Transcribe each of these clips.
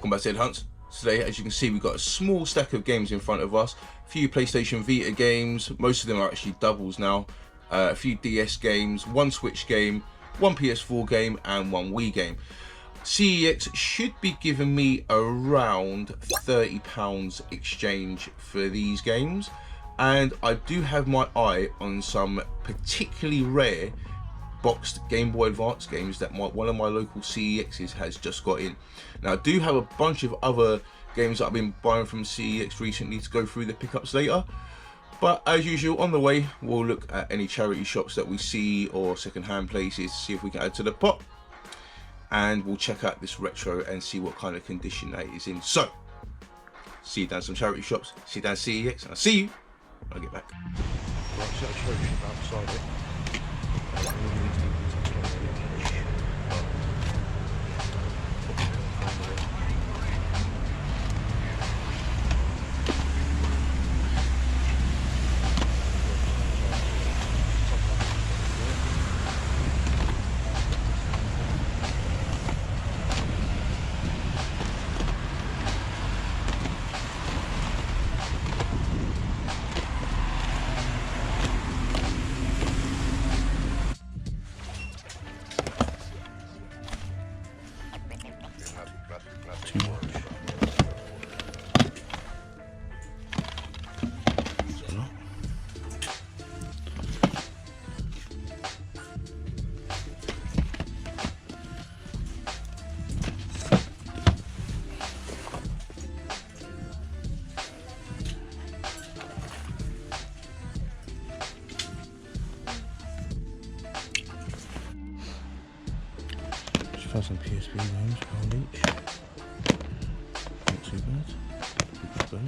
Welcome back to Ed Hunts. Today, as you can see, we've got a small stack of games in front of us. A few PlayStation Vita games, most of them are actually doubles now. A few DS games, one Switch game, one PS4 game, and one Wii game. CeX should be giving me around £30 exchange for these games. And I do have my eye on some particularly rare boxed Game Boy Advance games that one of my local CEXs has just got in. Now I do have a bunch of other games that I've been buying from CEX recently to go through the pickups later, but as usual on the way we'll look at any charity shops that we see or second-hand places to see if we can add to the pot, and we'll check out this retro and see what kind of condition that is in. So see you down some charity shops, see you down CEX, and I'll see you when I get back. Right, so that charity shop outside it. Some PSP games, £1 each. Not too bad. Pick up those.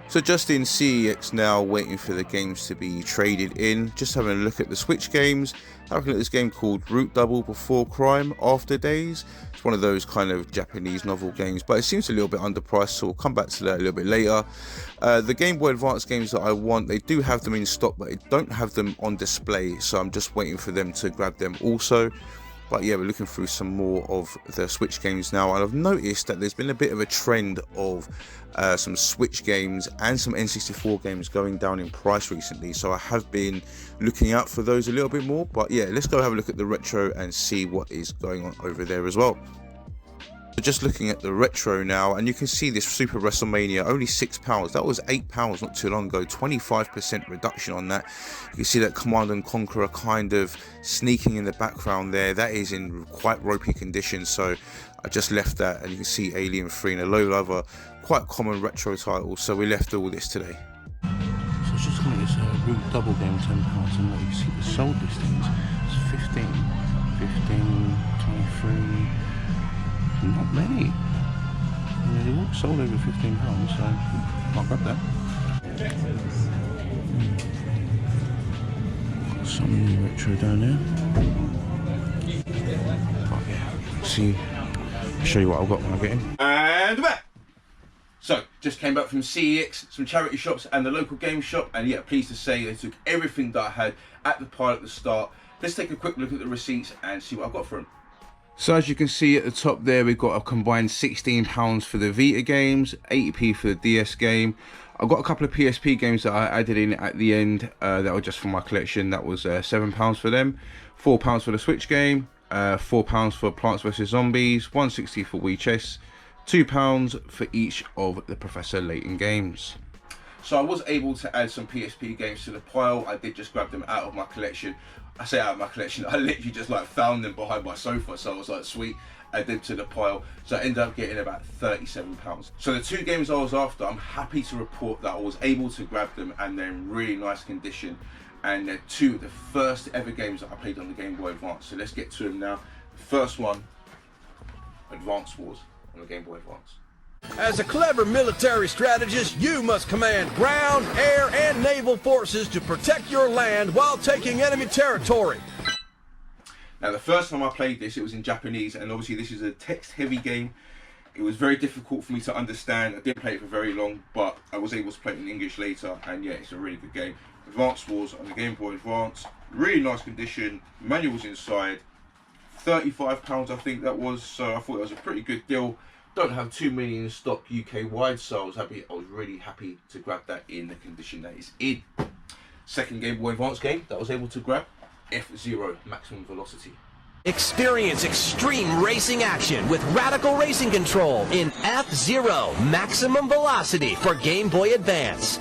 So just in CeX now, waiting for the games to be traded in. Just having a look at the Switch games. I'm looking at this game called Root Double Before Crime After Days. It's one of those kind of Japanese novel games, but it seems a little bit underpriced, so we'll come back to that a little bit later. The Game Boy Advance games that I want, they do have them in stock, but they don't have them on display, so I'm just waiting for them to grab them also. But yeah, we're looking through some more of the Switch games now, and I've noticed that there's been a bit of a trend of some Switch games and some N64 games going down in price recently, so I have been looking out for those a little bit more. But yeah, let's go have a look at the retro and see what is going on over there as well. So just looking at the retro now, and you can see this Super WrestleMania, only £6. That was £8 not too long ago, 25% reduction on that. You can see that Command and Conqueror kind of sneaking in the background there. That is in quite ropey condition, so I just left that, and you can see Alien 3 and a load of other quite common retro titles, so we left all this today. So it's just looking at this Root Double game, £10, and you can see the sold listings. It's 15, 23. Not many. Yeah, they all sold over £15, so I'll grab that. Got some retro down there. But yeah, see, I'll show you what I've got when I get in. And we're back! So, just came back from CeX, some charity shops and the local game shop, and yeah, pleased to say they took everything that I had at the pile at the start. Let's take a quick look at the receipts and see what I've got for them. So as you can see at the top there, we've got a combined £16 for the Vita games, 80p for the DS game. I've got a couple of PSP games that I added in at the end that were just for my collection. That was £7 for them, £4 for the Switch game, £4 for Plants vs Zombies, £1.60 for Wii Chess, £2 for each of the Professor Layton games. So I was able to add some PSP games to the pile. I did just grab them out of my collection. I say out of my collection, I literally just like found them behind my sofa, so I was like, sweet, add them to the pile. So I ended up getting about £37. So the two games I was after, I'm happy to report that I was able to grab them and they're in really nice condition. And they're two of the first ever games that I played on the Game Boy Advance. So let's get to them now. The first one, Advance Wars. on the Game Boy Advance. As a clever military strategist, you must command ground, air, and naval forces to protect your land while taking enemy territory. Now, the first time I played this, it was in Japanese, and obviously this is a text-heavy game. It was very difficult for me to understand. I didn't play it for very long, but I was able to play it in English later, and yeah, it's a really good game. Advance Wars on the Game Boy Advance, really nice condition, manuals inside, £35 I think that was, so I thought it was a pretty good deal. Don't have too many in stock UK wide, so I was really happy to grab that in the condition that it's in. Second Game Boy Advance game that I was able to grab, F-Zero Maximum Velocity. Experience extreme racing action with radical racing control in F-Zero Maximum Velocity for Game Boy Advance.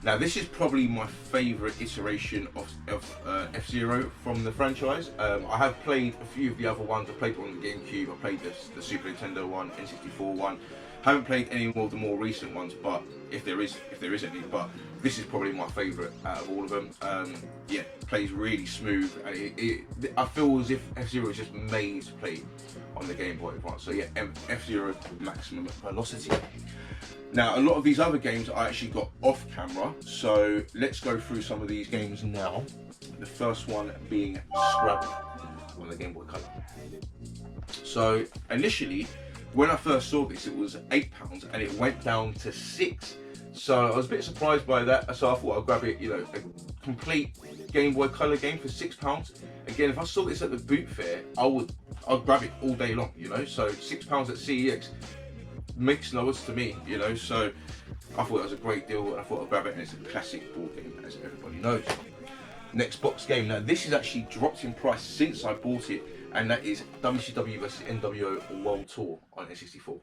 Now, this is probably my favourite iteration of F-Zero from the franchise. I have played a few of the other ones. I played one on the GameCube, I played the Super Nintendo one, N64 one. Haven't played any more of the more recent ones, but if there is any, but this is probably my favourite out of all of them. Yeah, plays really smooth, and I feel as if F-Zero is just made to play on the Game Boy Advance. So yeah, F-Zero Maximum Velocity. Now, a lot of these other games I actually got off camera, so let's go through some of these games now. The first one being Scrabble on the Game Boy Color. So initially, when I first saw this, it was £8 and it went down to £6. So I was a bit surprised by that, so I thought I'd grab it, you know, a complete Game Boy Color game for £6. Again, if I saw this at the boot fair, I'd grab it all day long, you know, so £6 at CEX makes no odds to me, you know, so I thought it was a great deal and I thought I'd grab it, and it's a classic board game, as everybody knows. Next box game, now this is actually dropped in price since I bought it, and that is WCW vs NWO World Tour on N64.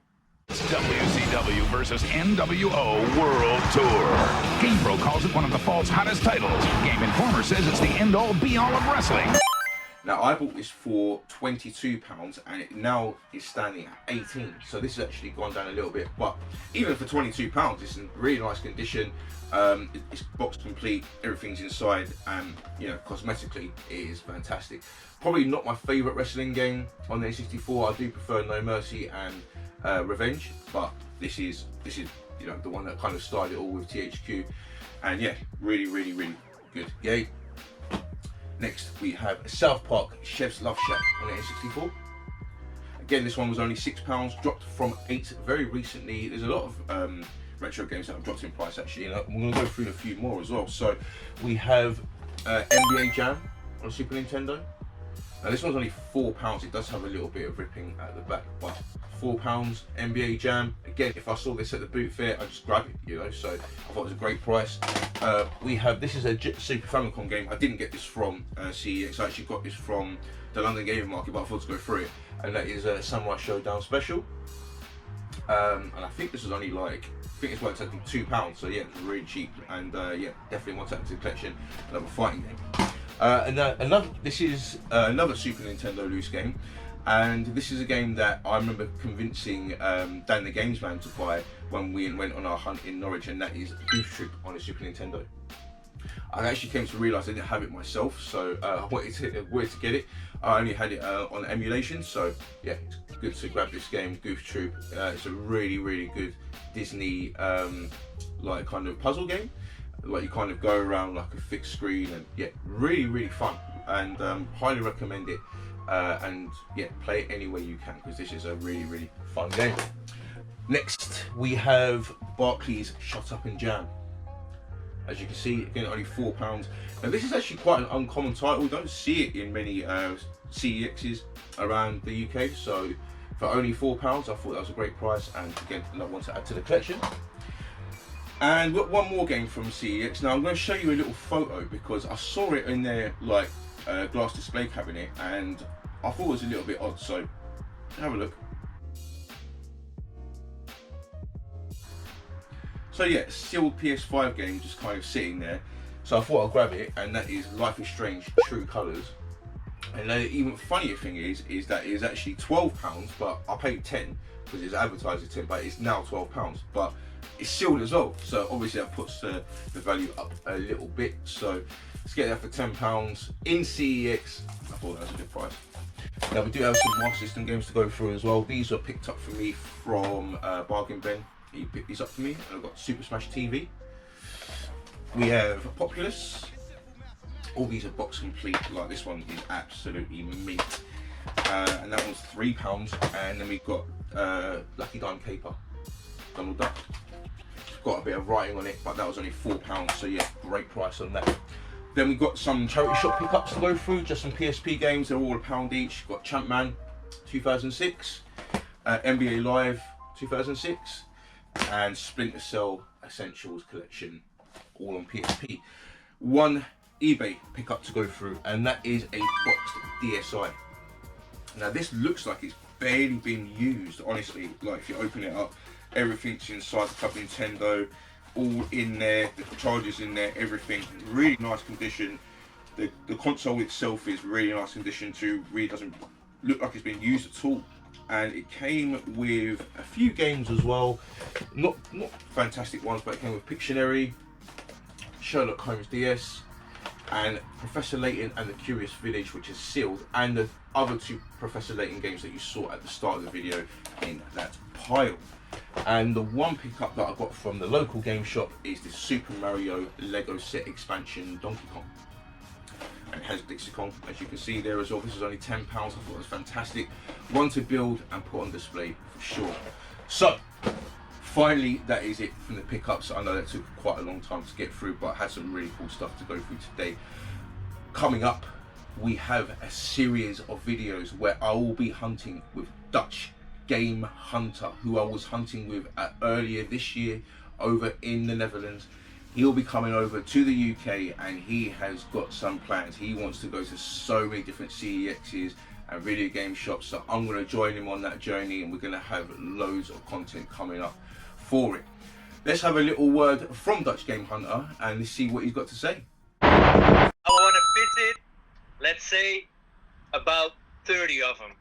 WCW versus NWO World Tour. GamePro calls it one of the fall's hottest titles. Game Informer says it's the end-all be-all of wrestling. Now, I bought this for £22 and it now is standing at 18, so this has actually gone down a little bit, but even for £22 it's in really nice condition. It's box complete, everything's inside, and you know, cosmetically it is fantastic. Probably not my favourite wrestling game on the N64. I do prefer No Mercy and Revenge, but this is you know, the one that kind of started it all with THQ, and yeah, really good. Yay. Next we have South Park Chef's Love Shack on the N64. Again, this one was only £6, dropped from 8 very recently. There's a lot of retro games that have dropped in price actually, and I'm going to go through a few more as well. So we have NBA Jam on Super Nintendo. Now this one's only £4. It does have a little bit of ripping at the back, but £4 NBA Jam. Again, if I saw this at the boot fair, I'd just grab it, you know, so I thought it was a great price. We have, this is a Super Famicom game. I didn't get this from CEX, I actually got this from the London Gaming Market, but I thought to go through it, and that is a Samurai Showdown Special. And I think this was only like, I think it's worked out to £2, so yeah, it's really cheap, and yeah, definitely want to add to the collection. Another fighting game. This is another Super Nintendo loose game, and this is a game that I remember convincing Dan the Games Man to buy when we went on our hunt in Norwich, and that is Goof Troop on the Super Nintendo. I actually came to realise I didn't have it myself, so I wanted to get it. I only had it on emulation, so yeah, it's good to grab this game, Goof Troop. It's a really good Disney like kind of puzzle game. Like you kind of go around like a fixed screen, and yeah, really fun, and highly recommend it. And yeah, play it any way you can, because this is a really fun game. Next we have Barclays Shut Up and Jam. As you can see, again, only £4. Now this is actually quite an uncommon title. We don't see it in many CEXs around the UK, so for only £4 I thought that was a great price, and again, another one to add to the collection. And we've got one more game from CEX. Now I'm going to show you a little photo because I saw it in their like glass display cabinet, and I thought it was a little bit odd, so have a look. So yeah, sealed PS5 game just kind of sitting there, so I thought I'd grab it, and that is Life is Strange True Colours. And the even funnier thing is that it is actually £12, but I paid 10 because it's advertised at 10, but it's now £12, but it's sealed as well, so obviously that puts the value up a little bit. So let's get that for £10 in CEX. I thought that was a good price. Now we do have some Master System games to go through as well. These are picked up for me from Bargain Ben. He picked these up for me. And I've got Super Smash TV. We have Populous. All these are box complete. Like this one is absolutely mint. And that one's £3. And then we've got Lucky Dime Caper, Donald Duck. It's got a bit of writing on it, but that was only £4. So yeah, great price on that. Then we've got some charity shop pickups to go through, just some PSP games. They're all £1 each. Got Champman 2006, NBA Live 2006, and Splinter Cell Essentials Collection, all on PSP. One eBay pickup to go through, and that is a boxed DSi. Now this looks like it's barely been used, honestly. Like if you open it up, everything's inside the Club Nintendo, all in there, the chargers in there, everything. Really nice condition. The console itself is really nice condition too. Really doesn't look like it's been used at all. And it came with a few games as well. Not fantastic ones, but it came with Pictionary, Sherlock Holmes DS, and Professor Layton and the Curious Village, which is sealed, and the other 2 Professor Layton games that you saw at the start of the video in that pile. And the one pickup that I got from the local game shop is the Super Mario Lego set expansion Donkey Kong. And it has Dixie Kong, as you can see there as well. This is only £10. I thought it was fantastic. One to build and put on display for sure. So, finally, that is it from the pickups. I know that took quite a long time to get through, but I had some really cool stuff to go through today. Coming up, we have a series of videos where I will be hunting with Dutch Game Hunter, who I was hunting with earlier this year over in the Netherlands. He'll be coming over to the UK, and he has got some plans. He wants to go to so many different CEXs and video game shops, so I'm going to join him on that journey, and we're going to have loads of content coming up for it. Let's have a little word from Dutch Game Hunter and let's see what he's got to say. I want to visit, let's say, about 30 of them.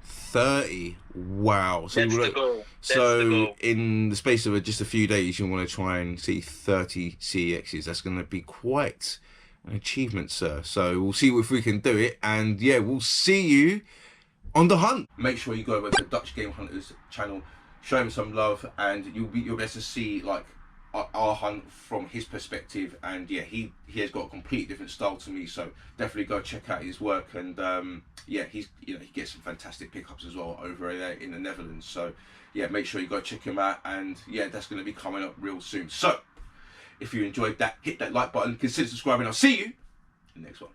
30. Wow. So that's the goal. So in the space of just a few days, you want to try and see 30 CEXs. That's going to be quite an achievement, sir. So we'll see if we can do it, and yeah, we'll see you on the hunt. Make sure you go over to Dutch Game Hunter's channel, show him some love, and you'll be able to see like our hunt from his perspective. And yeah, he has got a completely different style to me, so definitely go check out his work. And yeah, he gets some fantastic pickups as well over there in the Netherlands. So yeah, make sure you go check him out, and yeah, that's going to be coming up real soon. So if you enjoyed that, hit that like button, consider subscribing. I'll see you in the next one.